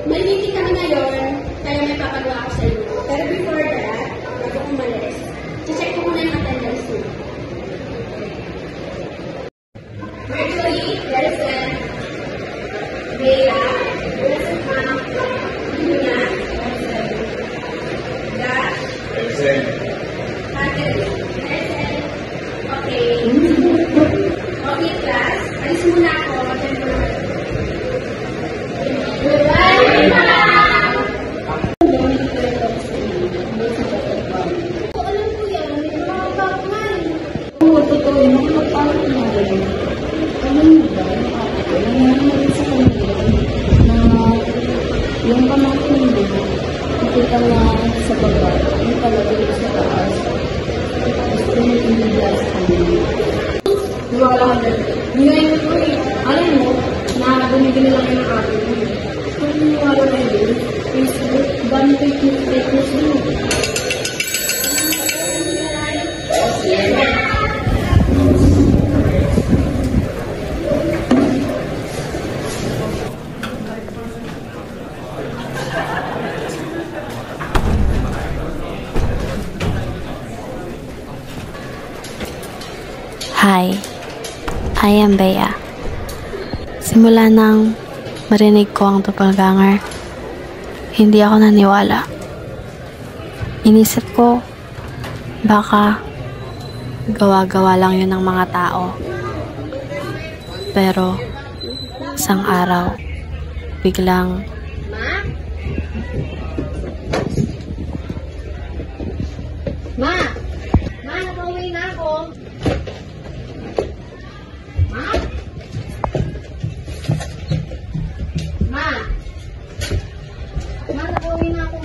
May meeting kami ngayon, kaya may papagawa ako sa iyo. Pero before that, bago umalis, check ko muna yung attendance mo. Mercury, present. Bea, present. Luna, present. Dash, present. Patrick, present. Okay. Okay, class. Alis muna ako. Yung pamangkin mo, nakita nga sa baba, yung talaga sa taas. Gusto mo i-glass kami. Wala ka na. Ngayon ko alam mo, nakabumigil lang yung akin mo. Kung wala na yun, Facebook, dami fake news mo. Hi, I am Bea. Simula nang marinig ko ang doppelganger, hindi ako naniwala. Inisip ko, baka gawa-gawa lang yun ng mga tao. Pero, isang araw, biglang Ma! Ma, nakauwi na ako. Ma? Ma? Ma, nakauwi na ako.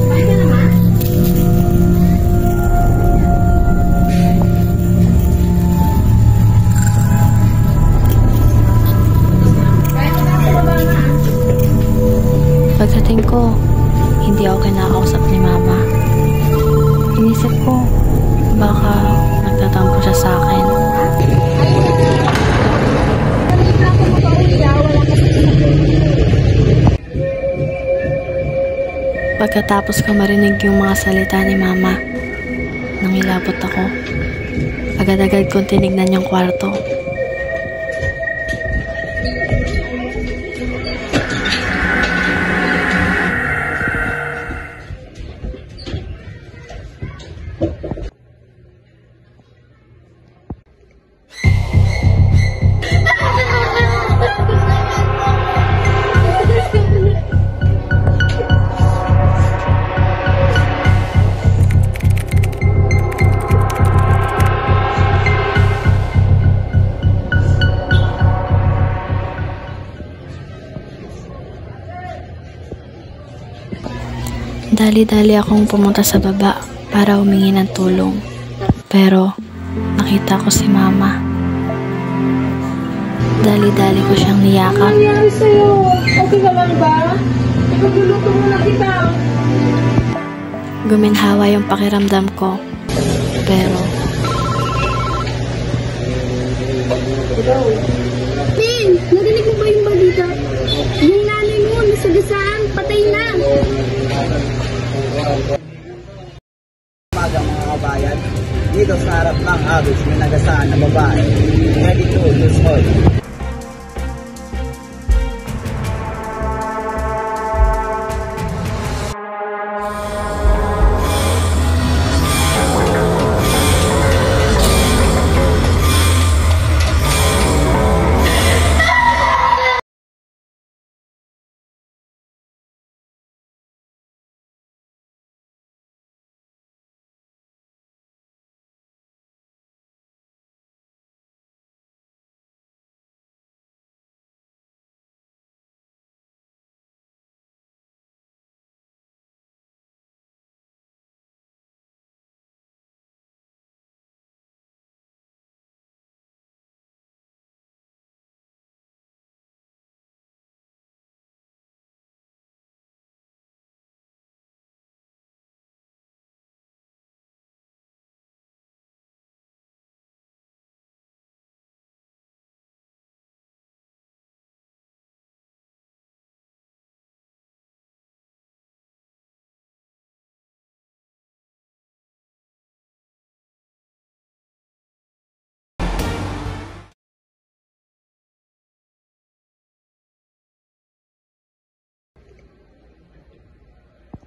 Kaya ka na, Ma? Kaya ka na ako ba, Ma? pagdating ko, hindi ako kinakausap ni Mama. Inisip ko, baka nagtatampo siya sa akin. Pagkatapos ko marinig yung mga salita ni Mama, nangilabot ako. Agad-agad kong tinignan yung kwarto. Dali-dali akong pumunta sa baba para humingi ng tulong. Pero, nakita ko si Mama. Dali-dali ko siyang niyakap. Ano nangyari sa'yo? Okay ka lang ba? Ipaguluto mo na kita. Guminhawa yung pakiramdam ko. Pero, Tin, narinig mo ba yung balita? Yung nanay mo, nasagasaan, patay na. Umaga mga kabayan, dito sa harap ng Agos may nagasaan na babae, 22 years old.